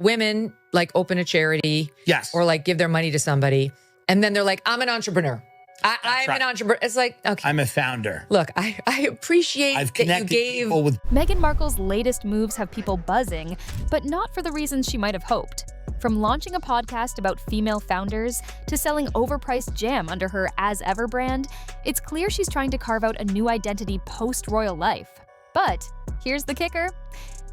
women like open a charity. Yes. Or like give their money to somebody. And then they're like, I'm an entrepreneur. I'm an entrepreneur. It's like, okay. I'm a founder. Look, I appreciate I've that you connected gave. people with. Meghan Markle's latest moves have people buzzing, but not for the reasons she might have hoped. From launching a podcast about female founders to selling overpriced jam under her As Ever brand, it's clear she's trying to carve out a new identity post-royal life. But here's the kicker.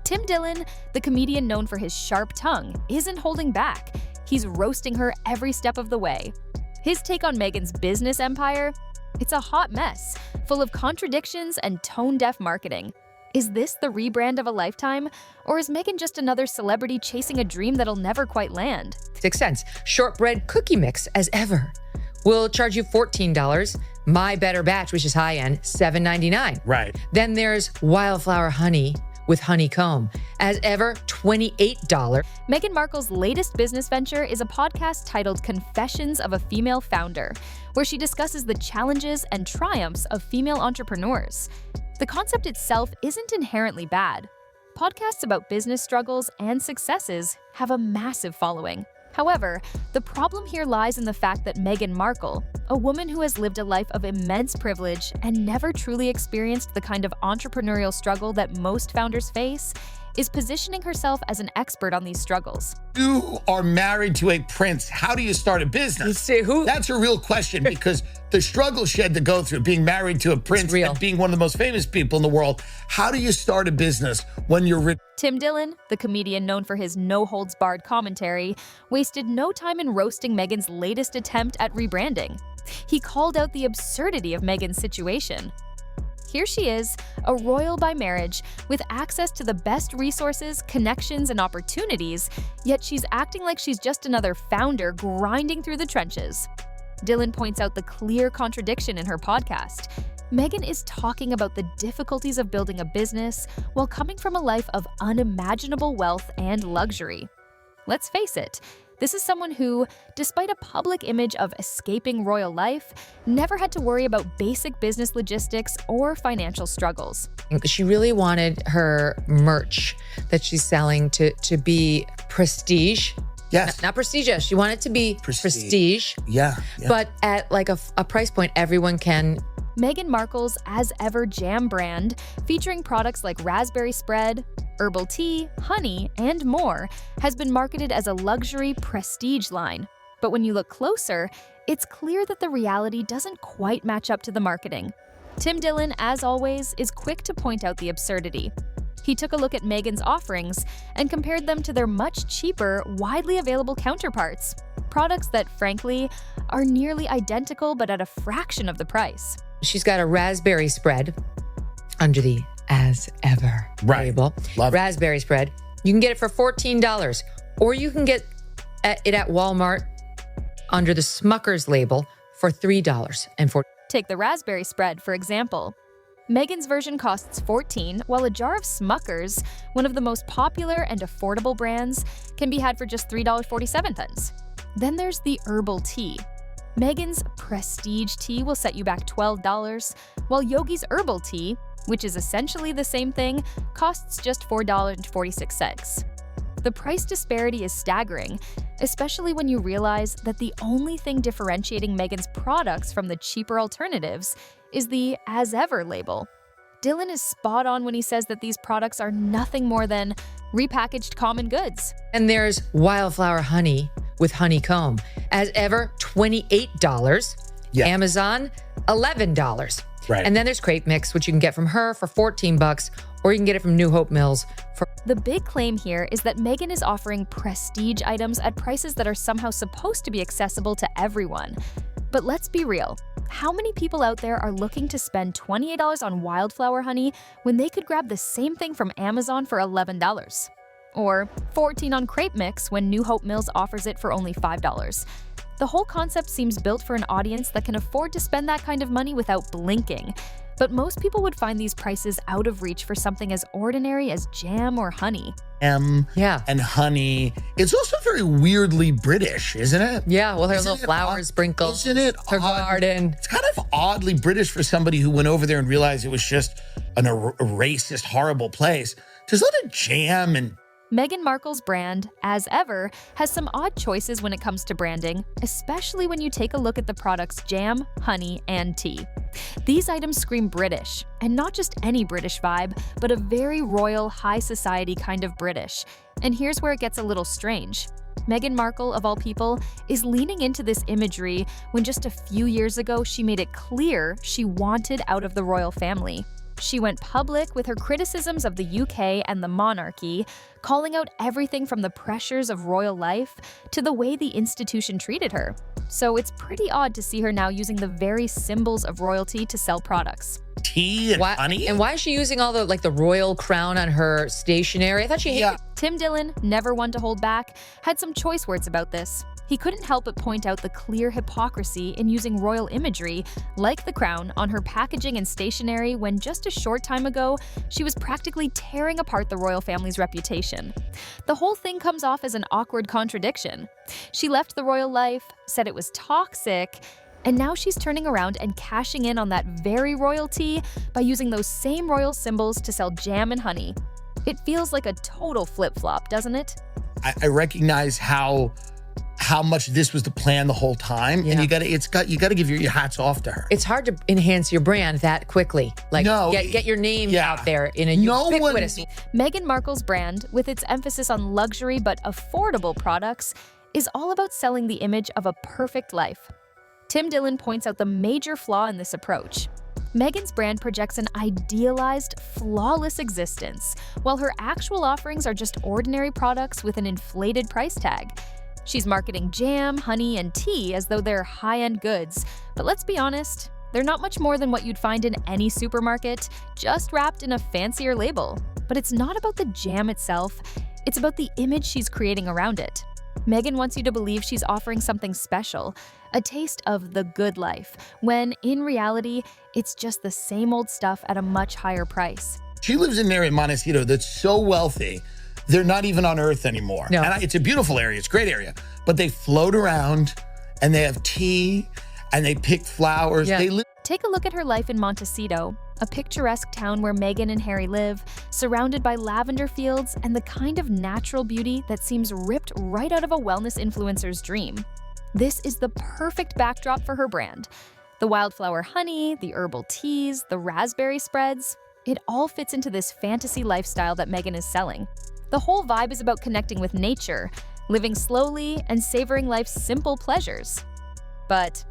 Tim Dillon, the comedian known for his sharp tongue, isn't holding back. He's roasting her every step of the way. His take on Meghan's business empire? It's a hot mess, full of contradictions and tone-deaf marketing. Is this the rebrand of a lifetime? Or is Meghan just another celebrity chasing a dream that'll never quite land? 6 cents. Shortbread cookie mix, As Ever. We'll charge you $14. My Better Batch, which is high-end, $7.99. Right. Then there's Wildflower Honey with honeycomb. As Ever, $28. Meghan Markle's latest business venture is a podcast titled Confessions of a Female Founder, where she discusses the challenges and triumphs of female entrepreneurs. The concept itself isn't inherently bad. Podcasts about business struggles and successes have a massive following. However, the problem here lies in the fact that Meghan Markle, a woman who has lived a life of immense privilege and never truly experienced the kind of entrepreneurial struggle that most founders face, is positioning herself as an expert on these struggles. You are married to a prince. How do you start a business? Say who? That's a real question because the struggle she had to go through being married to a prince and being one of the most famous people in the world. How do you start a business when you're rich? Tim Dillon, the comedian known for his no-holds-barred commentary, wasted no time in roasting Meghan's latest attempt at rebranding. He called out the absurdity of Meghan's situation. Here she is, a royal by marriage, with access to the best resources, connections, and opportunities, yet she's acting like she's just another founder grinding through the trenches. Dillon points out the clear contradiction in her podcast. Meghan is talking about the difficulties of building a business while coming from a life of unimaginable wealth and luxury. Let's face it, this is someone who, despite a public image of escaping royal life, never had to worry about basic business logistics or financial struggles. She really wanted her merch that she's selling to be prestige. Yes. Not prestigious. She wanted it to be prestige. Yeah. But at like a price point everyone can. Meghan Markle's As Ever jam brand, featuring products like raspberry spread, herbal tea, honey, and more, has been marketed as a luxury prestige line. But when you look closer, it's clear that the reality doesn't quite match up to the marketing. Tim Dillon, as always, is quick to point out the absurdity. He took a look at Meghan's offerings and compared them to their much cheaper, widely available counterparts, products that, frankly, are nearly identical but at a fraction of the price. She's got a raspberry spread under the As Ever label. Love raspberry spread. You can get it for $14, or you can get it at Walmart under the Smucker's label for $3.40. Take the raspberry spread, for example. Meghan's version costs $14, while a jar of Smucker's, one of the most popular and affordable brands, can be had for just $3.47. Then there's the herbal tea. Meghan's prestige tea will set you back $12, while Yogi's herbal tea, which is essentially the same thing, costs just $4.46. The price disparity is staggering, especially when you realize that the only thing differentiating Meghan's products from the cheaper alternatives is the As Ever label. Dillon is spot on when he says that these products are nothing more than repackaged common goods. And there's Wildflower Honey with honeycomb. As Ever, $28. Yeah. Amazon, $11. Right. And then there's Crepe Mix, which you can get from her for $14, or you can get it from New Hope Mills for. The big claim here is that Meghan is offering prestige items at prices that are somehow supposed to be accessible to everyone. But let's be real. How many people out there are looking to spend $28 on wildflower honey when they could grab the same thing from Amazon for $11? Or $14 on Crepe Mix when New Hope Mills offers it for only $5. The whole concept seems built for an audience that can afford to spend that kind of money without blinking. But most people would find these prices out of reach for something as ordinary as jam or honey. Yeah. And honey. It's also very weirdly British, isn't it? Yeah, well, her Isn't little it flower sprinkles. Isn't it Her odd? garden. It's kind of oddly British for somebody who went over there and realized it was just a racist, horrible place. There's a lot of jam and Meghan Markle's brand, as ever, has some odd choices when it comes to branding, especially when you take a look at the product's jam, honey, and tea. These items scream British, and not just any British vibe, but a very royal, high society kind of British. And here's where it gets a little strange. Meghan Markle, of all people, is leaning into this imagery when just a few years ago she made it clear she wanted out of the royal family. She went public with her criticisms of the UK and the monarchy, calling out everything from the pressures of royal life to the way the institution treated her. So it's pretty odd to see her now using the very symbols of royalty to sell products. Tea and honey? And why is she using all the royal crown on her stationery? I thought she hated Tim Dillon, never one to hold back, had some choice words about this. He couldn't help but point out the clear hypocrisy in using royal imagery, like the crown, on her packaging and stationery when just a short time ago, she was practically tearing apart the royal family's reputation. The whole thing comes off as an awkward contradiction. She left the royal life, said it was toxic, and now she's turning around and cashing in on that very royalty by using those same royal symbols to sell jam and honey. It feels like a total flip-flop, doesn't it? I recognize how much this was the plan the whole time, and you gotta give your hats off to her. It's hard to enhance your brand that quickly. Get your name out there in a ubiquitous. Meghan Markle's brand, with its emphasis on luxury but affordable products, is all about selling the image of a perfect life. Tim Dillon points out the major flaw in this approach. Meghan's brand projects an idealized, flawless existence, while her actual offerings are just ordinary products with an inflated price tag. She's marketing jam, honey, and tea as though they're high-end goods, but let's be honest, they're not much more than what you'd find in any supermarket, just wrapped in a fancier label. But it's not about the jam itself, it's about the image she's creating around it. Meghan wants you to believe she's offering something special, a taste of the good life, when in reality, it's just the same old stuff at a much higher price. She lives in an area in Montecito that's so wealthy, they're not even on Earth anymore. No. And it's a beautiful area. It's a great area. But they float around, and they have tea, and they pick flowers. Yeah. Take a look at her life in Montecito, a picturesque town where Meghan and Harry live, surrounded by lavender fields and the kind of natural beauty that seems ripped right out of a wellness influencer's dream. This is the perfect backdrop for her brand. The wildflower honey, the herbal teas, the raspberry spreads, it all fits into this fantasy lifestyle that Meghan is selling. The whole vibe is about connecting with nature, living slowly, and savoring life's simple pleasures. But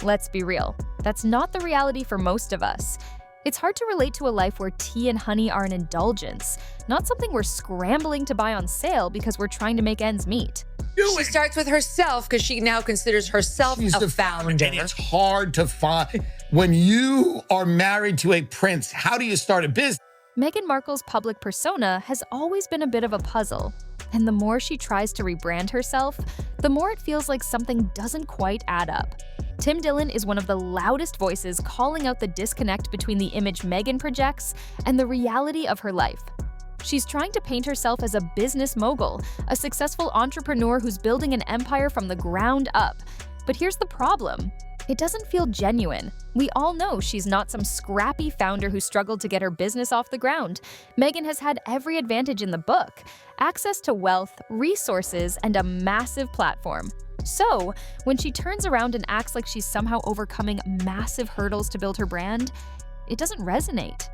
let's be real, that's not the reality for most of us. It's hard to relate to a life where tea and honey are an indulgence, not something we're scrambling to buy on sale because we're trying to make ends meet. She starts with herself because she now considers herself a founder. And it's hard to find. When you are married to a prince, how do you start a business? Meghan Markle's public persona has always been a bit of a puzzle, and the more she tries to rebrand herself, the more it feels like something doesn't quite add up. Tim Dillon is one of the loudest voices calling out the disconnect between the image Meghan projects and the reality of her life. She's trying to paint herself as a business mogul, a successful entrepreneur who's building an empire from the ground up. But here's the problem. It doesn't feel genuine. We all know she's not some scrappy founder who struggled to get her business off the ground. Meghan has had every advantage in the book: access to wealth, resources, and a massive platform. So, when she turns around and acts like she's somehow overcoming massive hurdles to build her brand, it doesn't resonate.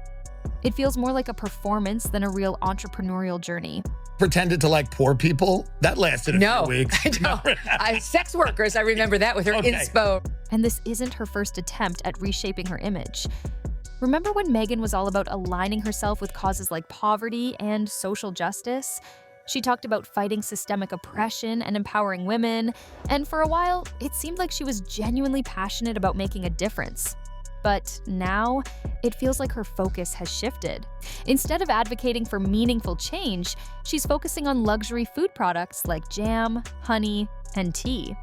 It feels more like a performance than a real entrepreneurial journey. Pretended to like poor people? That lasted a few weeks. I don't. Sex workers, I remember that with her inspo. And this isn't her first attempt at reshaping her image. Remember when Meghan was all about aligning herself with causes like poverty and social justice? She talked about fighting systemic oppression and empowering women, and for a while, it seemed like she was genuinely passionate about making a difference. But now, it feels like her focus has shifted. Instead of advocating for meaningful change, she's focusing on luxury food products like jam, honey, and tea.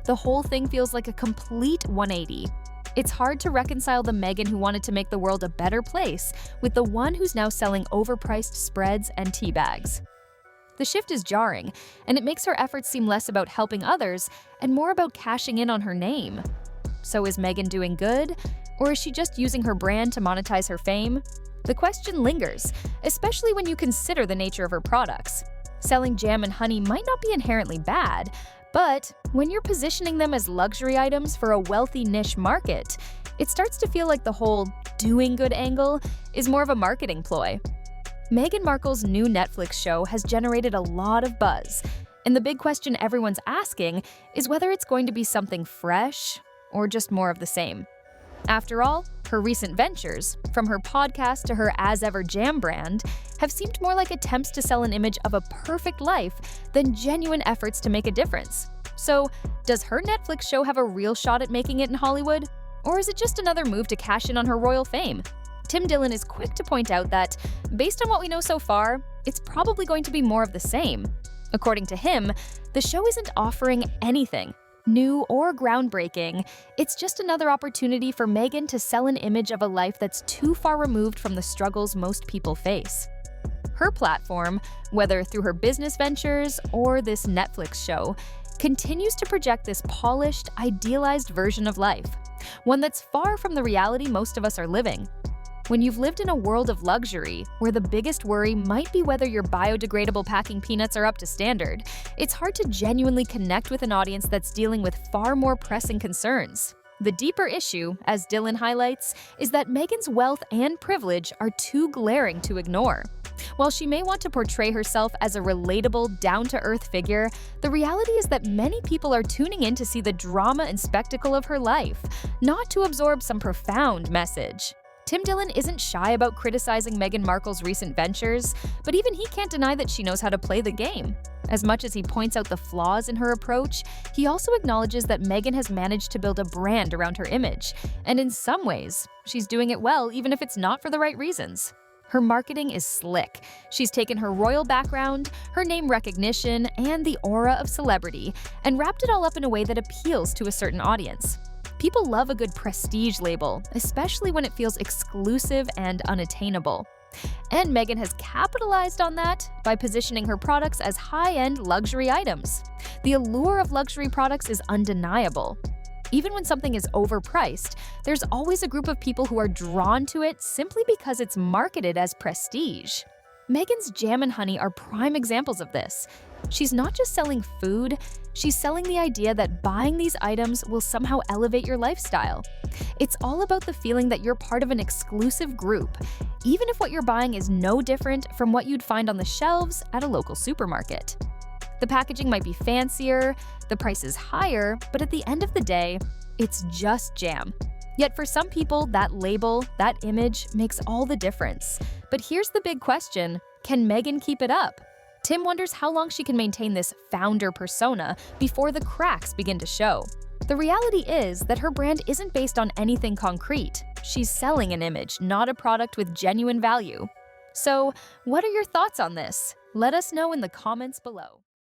The whole thing feels like a complete 180. It's hard to reconcile the Meghan who wanted to make the world a better place with the one who's now selling overpriced spreads and tea bags. The shift is jarring, and it makes her efforts seem less about helping others and more about cashing in on her name. So is Meghan doing good? Or is she just using her brand to monetize her fame? The question lingers, especially when you consider the nature of her products. Selling jam and honey might not be inherently bad, but when you're positioning them as luxury items for a wealthy niche market, it starts to feel like the whole doing good angle is more of a marketing ploy. Meghan Markle's new Netflix show has generated a lot of buzz, and the big question everyone's asking is whether it's going to be something fresh or just more of the same. After all, her recent ventures, from her podcast to her As Ever jam brand, have seemed more like attempts to sell an image of a perfect life than genuine efforts to make a difference. So, does her Netflix show have a real shot at making it in Hollywood? Or is it just another move to cash in on her royal fame? Tim Dillon is quick to point out that, based on what we know so far, it's probably going to be more of the same. According to him, the show isn't offering anything new or groundbreaking. It's just another opportunity for Meghan to sell an image of a life that's too far removed from the struggles most people face. Her platform, whether through her business ventures or this Netflix show, continues to project this polished, idealized version of life, one that's far from the reality most of us are living. When you've lived in a world of luxury, where the biggest worry might be whether your biodegradable packing peanuts are up to standard, it's hard to genuinely connect with an audience that's dealing with far more pressing concerns. The deeper issue, as Dillon highlights, is that Meghan's wealth and privilege are too glaring to ignore. While she may want to portray herself as a relatable, down-to-earth figure, the reality is that many people are tuning in to see the drama and spectacle of her life, not to absorb some profound message. Tim Dillon isn't shy about criticizing Meghan Markle's recent ventures, but even he can't deny that she knows how to play the game. As much as he points out the flaws in her approach, he also acknowledges that Meghan has managed to build a brand around her image, and in some ways, she's doing it well even if it's not for the right reasons. Her marketing is slick. She's taken her royal background, her name recognition, and the aura of celebrity, and wrapped it all up in a way that appeals to a certain audience. People love a good prestige label, especially when it feels exclusive and unattainable. And Meghan has capitalized on that by positioning her products as high-end luxury items. The allure of luxury products is undeniable. Even when something is overpriced, there's always a group of people who are drawn to it simply because it's marketed as prestige. Meghan's jam and honey are prime examples of this. She's not just selling food, she's selling the idea that buying these items will somehow elevate your lifestyle. It's all about the feeling that you're part of an exclusive group, even if what you're buying is no different from what you'd find on the shelves at a local supermarket. The packaging might be fancier, the price is higher, but at the end of the day, it's just jam. Yet for some people, that label, that image, makes all the difference. But here's the big question: can Meghan keep it up? Tim wonders how long she can maintain this founder persona before the cracks begin to show. The reality is that her brand isn't based on anything concrete. She's selling an image, not a product with genuine value. So, what are your thoughts on this? Let us know in the comments below.